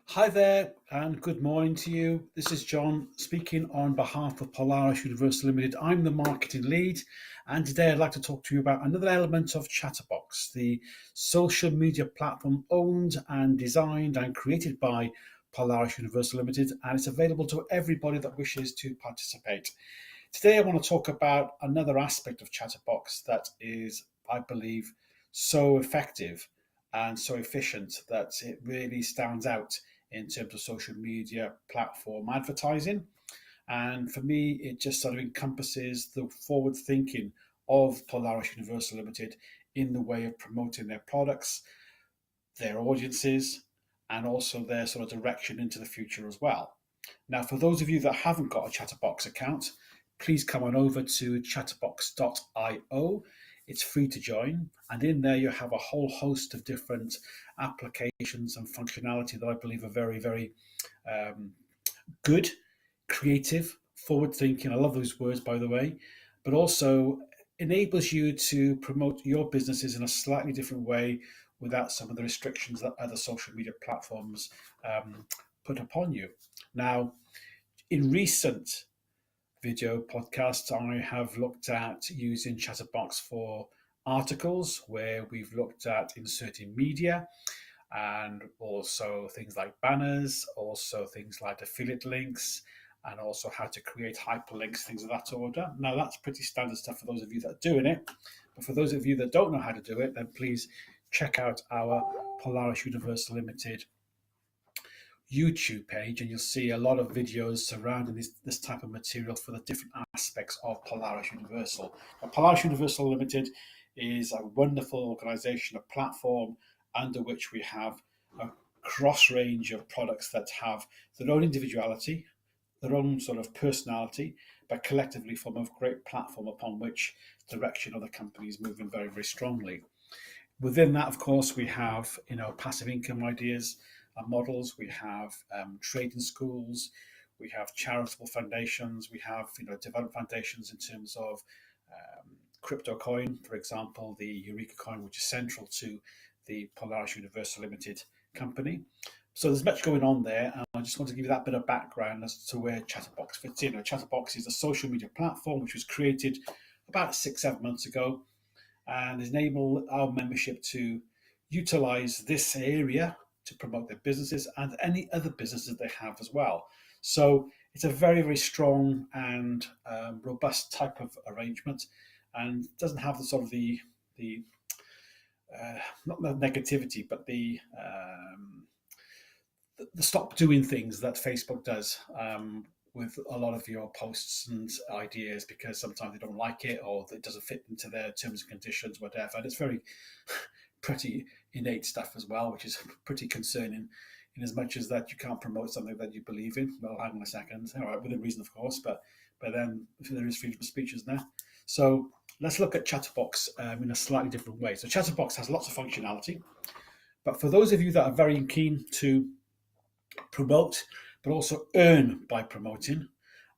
Hi there, and good morning to you. This is John speaking on behalf of Polaris Universal Limited. I'm the marketing lead, and today I'd like to talk to you about another element of Chatterbox, the social media platform owned and designed and created by Polaris Universal Limited, and it's available to everybody that wishes to participate. Today, I want to talk about another aspect of Chatterbox that is, I believe, so effective and so efficient that it really stands out in terms of social media platform advertising. And for me, it just sort of encompasses the forward thinking of Polaris Universal Limited in the way of promoting their products, their audiences, and also their sort of direction into the future as well. Now, for those of you that haven't got a Chatterbox account, please come on over to chatterbox.io. It's free to join, and in there you have a whole host of different applications and functionality that I believe are very, very um, good, creative, forward thinking. I love those words, by the way, but also enables you to promote your businesses in a slightly different way without some of the restrictions that other social media platforms put upon you. Now, in recent video podcasts, I have looked at using Chatterbox for articles where we've looked at inserting media and also things like banners, also things like affiliate links, and also how to create hyperlinks, things of that order. Now, that's pretty standard stuff for those of you that are doing it. But for those of you that don't know how to do it, then please check out our Polaris Universal Limited YouTube page, and you'll see a lot of videos surrounding this type of material for the different aspects of Polaris Universal. Now, Polaris Universal Limited is a wonderful organization, a platform under which we have a cross range of products that have their own individuality, their own sort of personality, but collectively form a great platform upon which direction of the company is moving very, very strongly. Within that, of course, we have passive income ideas and models. We have trading schools. We have charitable foundations. We have development foundations in terms of crypto coin, for example, the Eureka coin, which is central to the Polaris Universal Limited company. So there's much going on there, and I just want to give you that bit of background as to where Chatterbox fits in. Chatterbox is a social media platform which was created about 6-7 months ago, and enable our membership to utilize this area to promote their businesses and any other businesses they have as well. So it's a very, very strong and robust type of arrangement, and doesn't have the sort of the not the negativity, but the stop doing things that Facebook does with a lot of your posts and ideas, because sometimes they don't like it or it doesn't fit into their terms and conditions, whatever. And it's very pretty innate stuff as well, which is pretty concerning in as much as that you can't promote something that you believe in. Well, hang on a second. All right, within reason, of course, but then there is freedom of speech, isn't there? So let's look at Chatterbox in a slightly different way. So Chatterbox has lots of functionality, but for those of you that are very keen to promote, but also earn by promoting.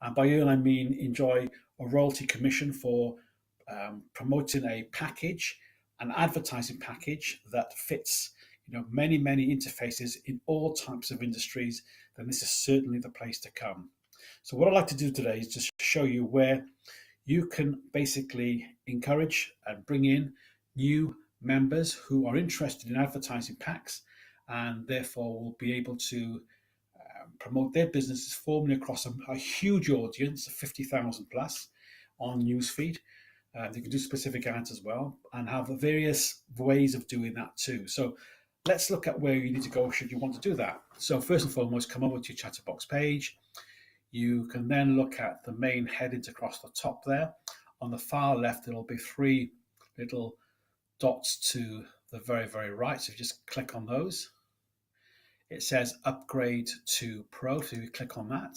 And by earn, I mean enjoy a royalty commission for promoting a package, an advertising package that fits many, many interfaces in all types of industries. Then this is certainly the place to come. So what I'd like to do today is just show you where you can basically encourage and bring in new members who are interested in advertising packs, and therefore will be able to promote their businesses formally across a huge audience of 50,000 plus on newsfeed. They can do specific ads as well and have various ways of doing that too. So let's look at where you need to go should you want to do that. So first and foremost, come over to your Chatterbox page. You can then look at the main headings across the top there. On the far left, there'll be 3 little dots to the very, very right. So if you just click on those, it says upgrade to Pro. So you click on that.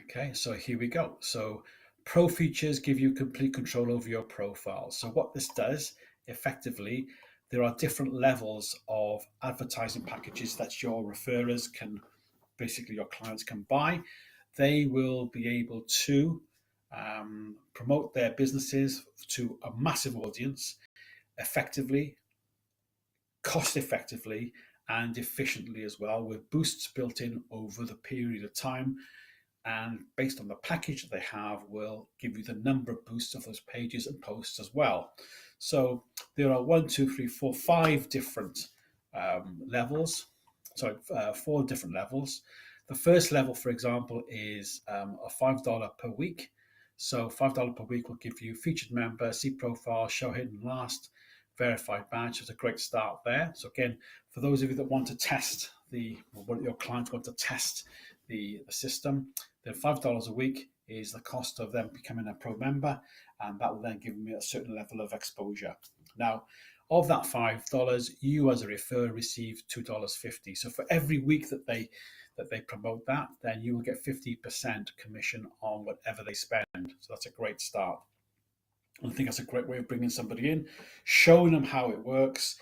Okay, so here we go. So Pro features give you complete control over your profile. So what this does, effectively, there are different levels of advertising packages that your referrers can, basically your clients can buy. They will be able to promote their businesses to a massive audience effectively, cost effectively and efficiently as well, with boosts built in over the period of time. And based on the package that they have, will give you the number of boosts of those pages and posts as well. So there are 5 different levels. Sorry, 4 different levels. The first level, for example, is a $5 per week. So $5 per week will give you featured member, see profile, show hidden last, verified badge. It's a great start there. So again, for those of you that want to test your clients want to test the system, then $5 a week is the cost of them becoming a pro member, and that will then give me a certain level of exposure. Now, of that $5, you as a referrer receive $2.50. So for every week that they promote that, then you will get 50% commission on whatever they spend. So that's a great start. I think that's a great way of bringing somebody in, showing them how it works.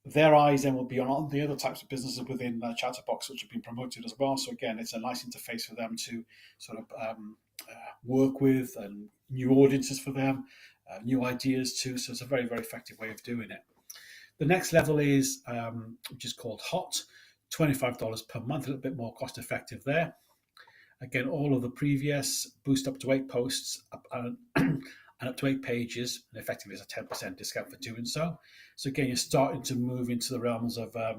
Their eyes then will be on the other types of businesses within Chatterbox, which have been promoted as well. So again, it's a nice interface for them to sort of work with, and new audiences for them, new ideas too. So it's a very, very effective way of doing it. The next level is, which is called Hot, $25 per month, a little bit more cost effective there. Again, all of the previous boost up to 8 posts and up to 8 pages, and effectively there's a 10% discount for doing so. So again, you're starting to move into the realms of a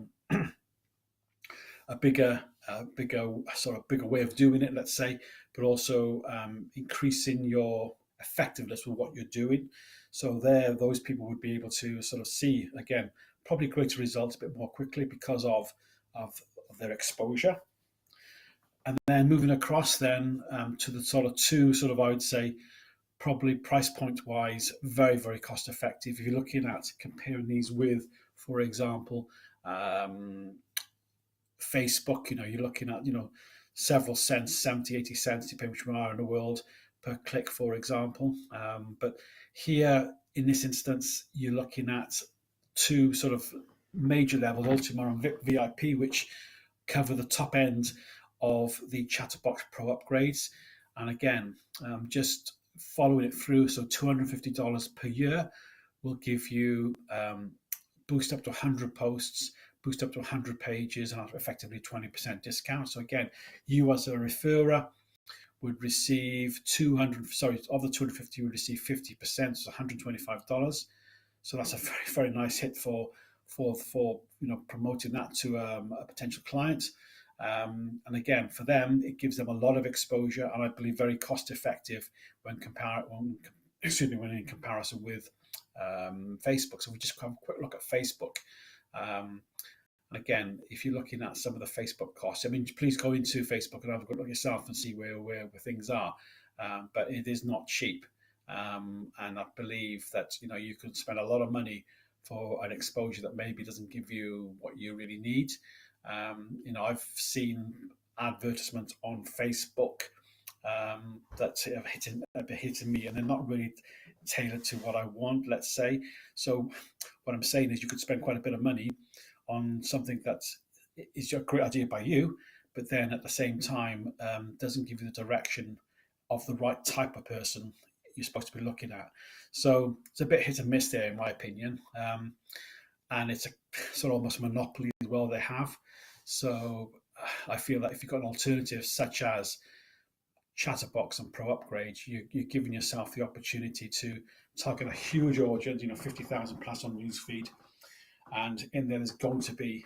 bigger way of doing it, let's say, but also increasing your effectiveness with what you're doing. So there, those people would be able to sort of see, again, probably greater results a bit more quickly because of their exposure. And then moving across then to the sort of two, sort of, I would say, probably price point wise, very, very cost effective. If you're looking at comparing these with, for example, Facebook, you're looking at, several cents, 70, 80 cents, depending which one are in the world, per click, for example. But here, in this instance, you're looking at two sort of major levels, Ultima and VIP, which cover the top end of the Chatterbox Pro upgrades. And again, just following it through, so $250 per year will give you boost up to 100 posts, boost up to 100 pages, and effectively 20% discount. So again, you as a referrer would receive of the 250, you would receive 50%, so $125. So that's a very, very nice hit for promoting that to a potential client. And again, for them, it gives them a lot of exposure, and I believe very cost effective when in comparison with Facebook. So we just have a quick look at Facebook. Again, if you're looking at some of the Facebook costs, please go into Facebook and have a good look yourself and see where things are. But it is not cheap. And I believe that you can spend a lot of money for an exposure that maybe doesn't give you what you really need. I've seen advertisements on Facebook that have hitting me, and they're not really tailored to what I want, let's say. So what I'm saying is you could spend quite a bit of money on something that is a great idea by you, but then at the same time doesn't give you the direction of the right type of person you're supposed to be looking at. So it's a bit hit and miss there, in my opinion. And it's a sort of almost monopoly as well they have. So I feel that if you've got an alternative such as Chatterbox and Pro Upgrade, you're giving yourself the opportunity to target a huge audience, 50,000 plus on newsfeed. And in there, there's going to be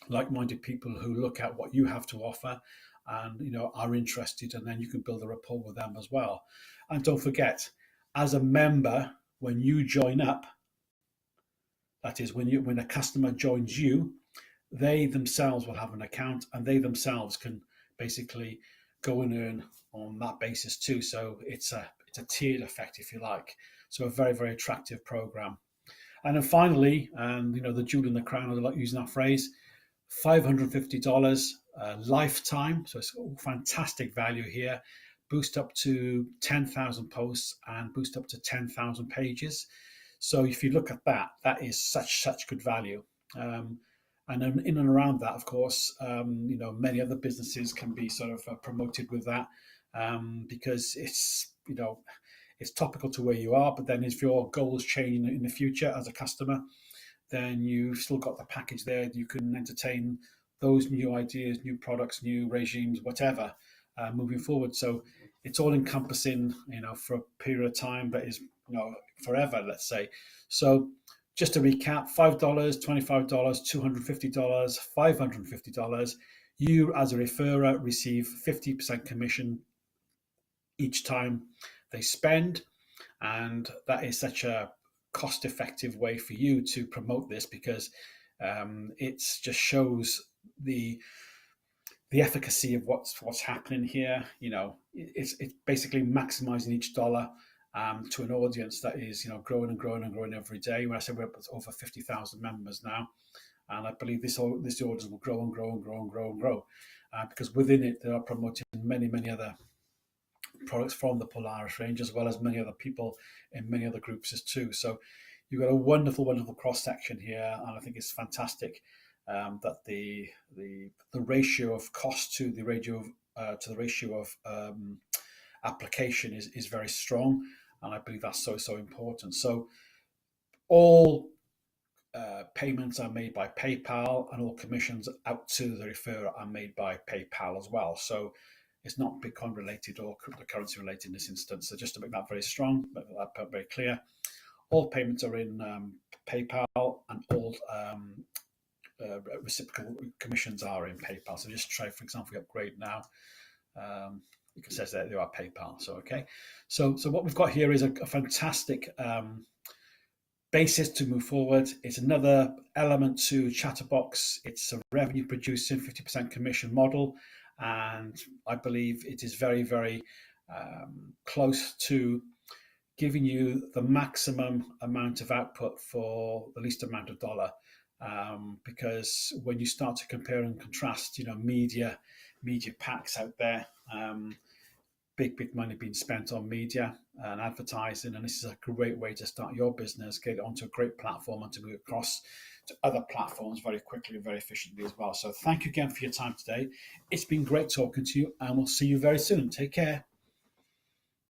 like-minded people who look at what you have to offer and are interested, and then you can build a rapport with them as well. And don't forget, as a member, when you join up, that is when a customer joins you, they themselves will have an account, and they themselves can basically go and earn on that basis too. So it's a tiered effect, if you like. So a very, very attractive program. And then finally, and the jewel in the crown, I like using that phrase, $550 lifetime. So it's fantastic value here. Boost up to 10,000 posts and boost up to 10,000 pages. So if you look at that, that is such good value. And then in and around that, of course, many other businesses can be sort of promoted with that because it's topical to where you are. But then if your goals change in the future as a customer, then you've still got the package there. You can entertain those new ideas, new products, new regimes, whatever, moving forward. So it's all encompassing, for a period of time that is, forever, let's say. So just to recap, $5, $25, $250, $550. You, as a referrer, receive 50% commission each time they spend. And that is such a cost effective way for you to promote this, because it just shows the efficacy of what's happening here. It's basically maximizing each dollar to an audience that is growing and growing and growing every day. When I say we're up to over 50,000 members now, and I believe this audience will grow and grow and grow and grow and grow, because within it they are promoting many other products from the Polaris range, as well as many other people in many other groups as too. So you've got a wonderful cross section here, and I think it's fantastic that the ratio of cost to the ratio of application is very strong, and I believe that's so important. So all payments are made by PayPal, and all commissions out to the referrer are made by PayPal as well. So it's not Bitcoin related or cryptocurrency related in this instance. So just to make that very strong, that very clear, all payments are in PayPal, and all reciprocal commissions are in PayPal. So just try, for example, we upgrade now. It says that they are PayPal. So okay. So what we've got here is a fantastic basis to move forward. It's another element to Chatterbox. It's a revenue producing 50% commission model, and I believe it is very close to giving you the maximum amount of output for the least amount of dollar. Because when you start to compare and contrast, media packs out there, big money being spent on media and advertising, and this is a great way to start your business, get it onto a great platform, and to move across to other platforms very quickly and very efficiently as well. So thank you again for your time today. It's been great talking to you, and we'll see you very soon. Take care.